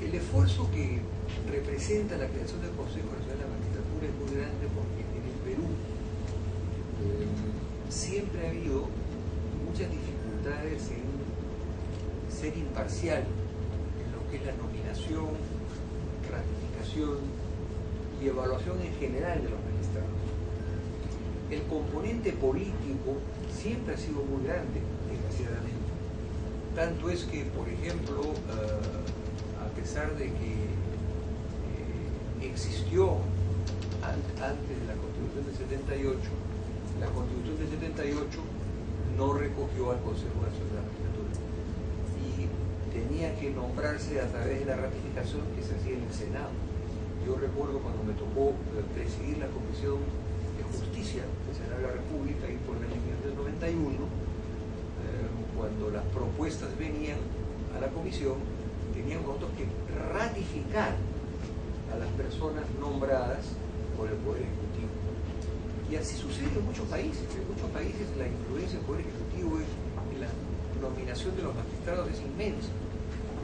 El esfuerzo que representa la creación del Consejo Nacional de la Magistratura es muy grande porque en el Perú siempre ha habido muchas dificultades en ser imparcial en lo que es la nominación, ratificación y evaluación en general de los magistrados. El componente político siempre ha sido muy grande, desgraciadamente. Tanto es que, por ejemplo, a pesar de que existió antes de la Constitución del 78, la Constitución del 78 no recogió al Consejo Nacional de la Magistratura y tenía que nombrarse a través de la ratificación que se hacía en el Senado. Yo recuerdo cuando me tocó presidir la Comisión de Justicia del Senado de la República y por el año 1991, cuando las propuestas venían a la comisión, teníamos nosotros que ratificar a las personas nombradas por el Poder Ejecutivo. Y así sucede en muchos países. En muchos países la influencia del Poder Ejecutivo en la nominación de los magistrados es inmensa.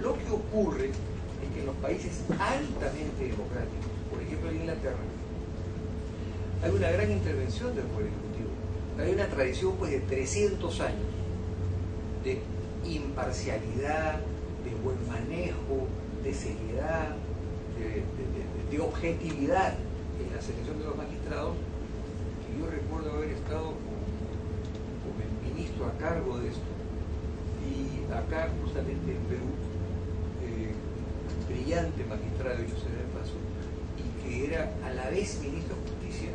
Lo que ocurre es que en los países altamente democráticos, por ejemplo en Inglaterra, hay una gran intervención del Poder Ejecutivo. Hay una tradición pues de 300 años de imparcialidad, de buen manejo, de seriedad, de objetividad en la selección de los magistrados, que yo recuerdo haber estado con el ministro a cargo de esto, y acá justamente en Perú, brillante magistrado, dicho sea de paso, y que era a la vez ministro de Justicia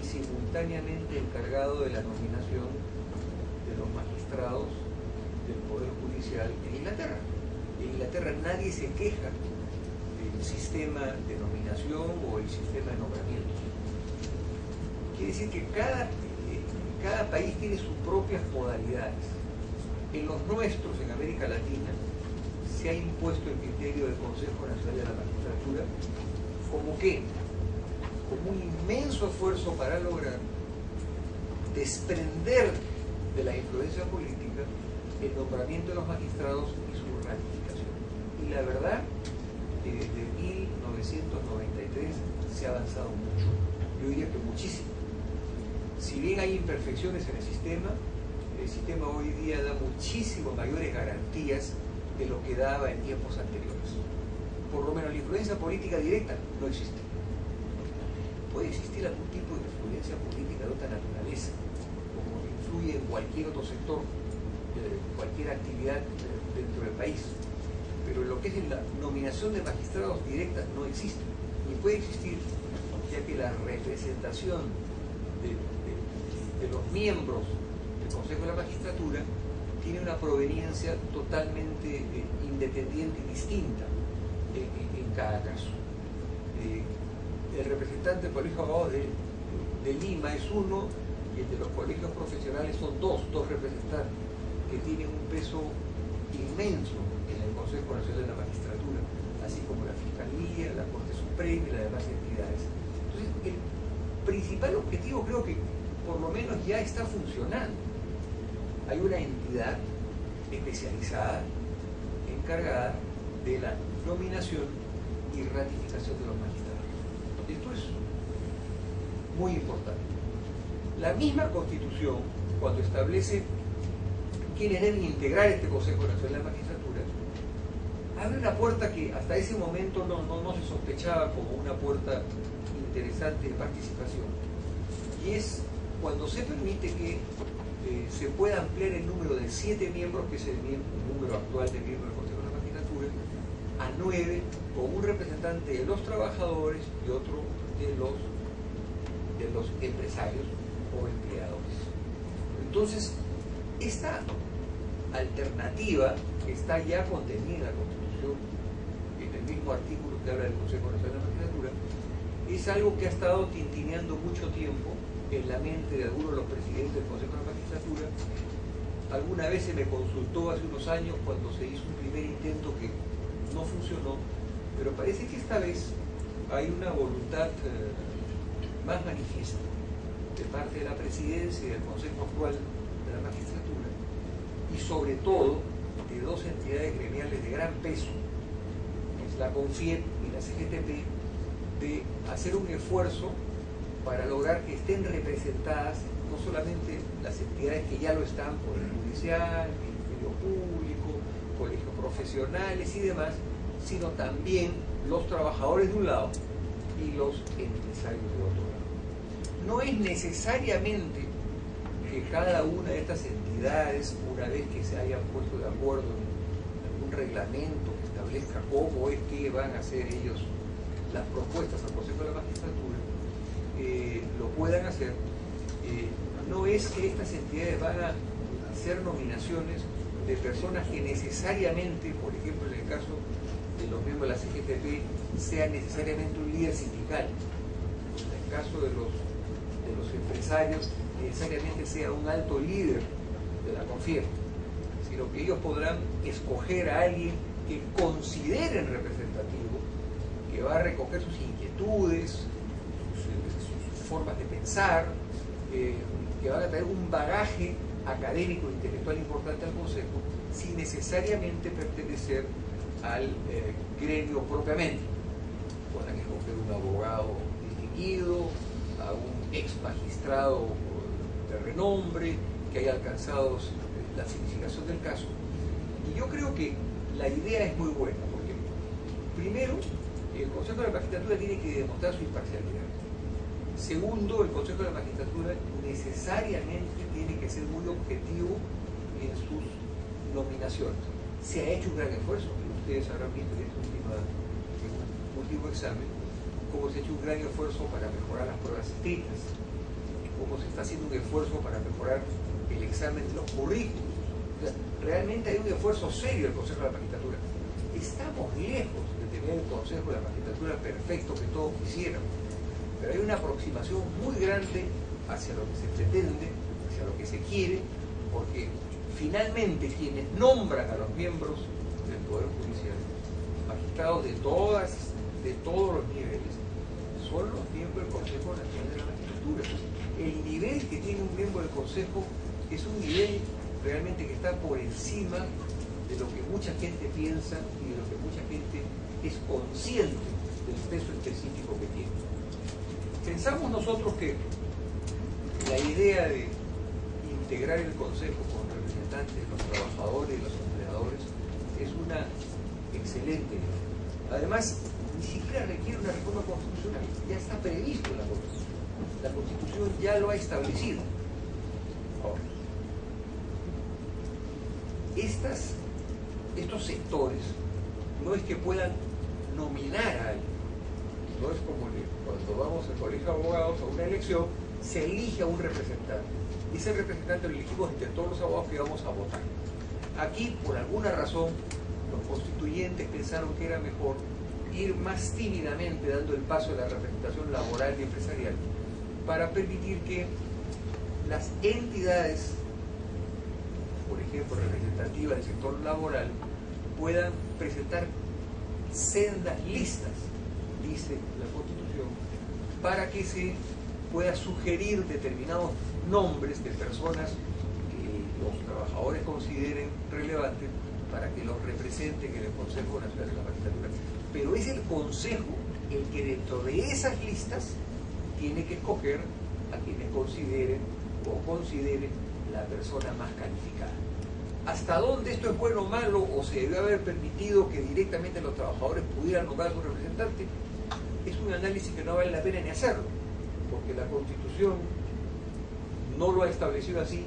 y simultáneamente encargado de la nominación de los magistrados del Poder Judicial en Inglaterra. En Inglaterra nadie se queja del sistema de nominación o el sistema de nombramiento. Quiere decir que cada país tiene sus propias modalidades. En los nuestros, en América Latina, se ha impuesto el criterio del Consejo Nacional de la Magistratura como un inmenso esfuerzo para lograr desprender de la influencia política el nombramiento de los magistrados y su ratificación. Y la verdad, desde 1993 se ha avanzado mucho. Yo diría que muchísimo. Si bien hay imperfecciones en el sistema hoy día da muchísimo mayores garantías de lo que daba en tiempos anteriores. Por lo menos la influencia política directa no existe. Puede existir algún tipo de influencia política de otra naturaleza, como influye en cualquier otro sector, cualquier actividad dentro del país, pero lo que es la nominación de magistrados directas no existe, ni puede existir, ya que la representación de los miembros del Consejo de la Magistratura tiene una proveniencia totalmente independiente y distinta en cada caso. El representante del Colegio de Abogados de Lima es uno y el de los colegios profesionales son dos representantes que tienen un peso inmenso en el Consejo Nacional de la Magistratura, así como la Fiscalía, la Corte Suprema y las demás entidades. Entonces, el principal objetivo creo que por lo menos ya está funcionando. Hay una entidad especializada encargada de la nominación y ratificación de los magistrados. Esto es muy importante. La misma Constitución, cuando establece quienes deben integrar este Consejo Nacional de la Magistratura, abre una puerta que hasta ese momento no se sospechaba como una puerta interesante de participación, y es cuando se permite que se pueda ampliar el número de 7 miembros, que es el número actual de miembros del Consejo de la Magistratura, a 9, con un representante de los trabajadores y otro de los empresarios o empleadores. Entonces, esta alternativa que está ya contenida en la Constitución, en el mismo artículo que habla del Consejo Nacional de la Magistratura, es algo que ha estado tintineando mucho tiempo en la mente de algunos de los presidentes del Consejo de la Magistratura. Alguna vez se me consultó hace unos años cuando se hizo un primer intento que no funcionó, pero parece que esta vez hay una voluntad más manifiesta de parte de la Presidencia y del Consejo actual de la Magistratura, y sobre todo de dos entidades gremiales de gran peso, que la CONFIEP y la CGTP de hacer un esfuerzo para lograr que estén representadas no solamente las entidades que ya lo están, Poder Judicial, Ministerio Público, colegios profesionales y demás, sino también los trabajadores de un lado y los empresarios de otro lado. No es necesariamente que cada una de estas entidades, una vez que se hayan puesto de acuerdo en algún reglamento que establezca cómo es que van a hacer ellos las propuestas al Consejo de la Magistratura, lo puedan hacer. No es que estas entidades van a hacer nominaciones de personas que necesariamente, por ejemplo en el caso de los miembros de la CGTP, sea necesariamente un líder sindical. En el caso de los empresarios, necesariamente sea un alto líder de la CONFIEP, sino que ellos podrán escoger a alguien que consideren representativo, que va a recoger sus inquietudes, sus formas de pensar, que van a traer un bagaje académico e intelectual importante al Consejo, sin necesariamente pertenecer al gremio propiamente. Podrán escoger un abogado distinguido, a un ex magistrado de renombre que haya alcanzado la significación del caso. Y yo creo que la idea es muy buena, porque primero, el Consejo de la Magistratura tiene que demostrar su imparcialidad. Segundo, el Consejo de la Magistratura necesariamente tiene que ser muy objetivo en sus nominaciones. Se ha hecho un gran esfuerzo, ustedes habrán visto en este último examen, cómo se ha hecho un gran esfuerzo para mejorar las pruebas escritas, cómo se está haciendo un esfuerzo para mejorar el examen de los currículos. O sea, realmente hay un esfuerzo serio del Consejo de la Magistratura. Estamos lejos de tener el Consejo de la Magistratura perfecto que todos quisiéramos, pero hay una aproximación muy grande hacia lo que se pretende, hacia lo que se quiere, porque finalmente quienes nombran a los miembros del Poder Judicial, magistrados de todos los niveles, son los miembros del Consejo Nacional de la Magistratura. El nivel que tiene un miembro del Consejo es un nivel realmente que está por encima de lo que mucha gente piensa y de lo que mucha gente es consciente del peso específico que tiene. Pensamos nosotros que la idea de integrar el Consejo con representantes de los trabajadores y los empleadores es una excelente idea. Además, ni siquiera requiere una reforma constitucional, ya está previsto en la Constitución. La Constitución ya lo ha establecido. Ahora, estos sectores no es que puedan nominar a alguien, no es como cuando vamos al colegio de abogados a una elección, se elige a un representante. Y ese representante lo elegimos entre todos los abogados que vamos a votar. Aquí, por alguna razón, los constituyentes pensaron que era mejor ir más tímidamente dando el paso de la representación laboral y empresarial para permitir que las entidades, por ejemplo, representativas del sector laboral, puedan presentar sendas listas, dice la Constitución, para que se pueda sugerir determinados nombres de personas que los trabajadores consideren relevantes para que los representen en el Consejo Nacional de la Magistratura. Pero es el Consejo el que dentro de esas listas tiene que escoger a quienes considere la persona más calificada. ¿Hasta dónde esto es bueno o malo, o se debió haber permitido que directamente los trabajadores pudieran nombrar a su representante? Es un análisis que no vale la pena ni hacerlo, porque la Constitución no lo ha establecido así.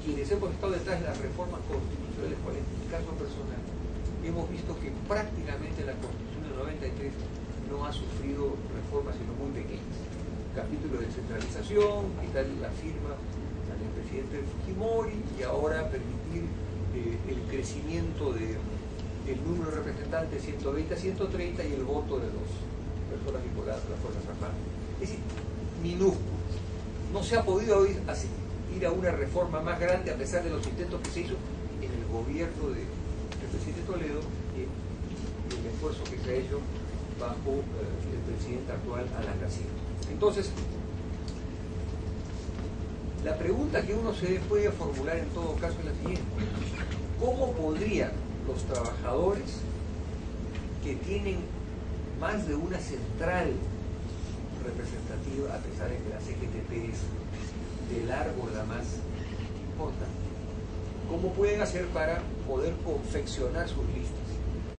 Quienes hemos estado detrás de las reformas constitucionales, por en mi caso personal, hemos visto que prácticamente la Constitución del 93 no ha sufrido reformas sino muy pequeñas. Capítulo de descentralización, quitar la firma al presidente Fujimori y ahora permitir el crecimiento del número de representantes 120 a 130 y el voto de las personas vinculadas a las Fuerzas Armadas. Es decir, minúsculo. No se ha podido ir a una reforma más grande a pesar de los intentos que se hizo en el gobierno del presidente Toledo y el esfuerzo que se ha hecho bajo el presidente actual, Alan García. Entonces, la pregunta que uno se puede formular en todo caso es la siguiente: ¿cómo podrían los trabajadores que tienen más de una central representativa, a pesar de que la CGTP es de largo la más importante, ¿cómo pueden hacer para poder confeccionar sus listas?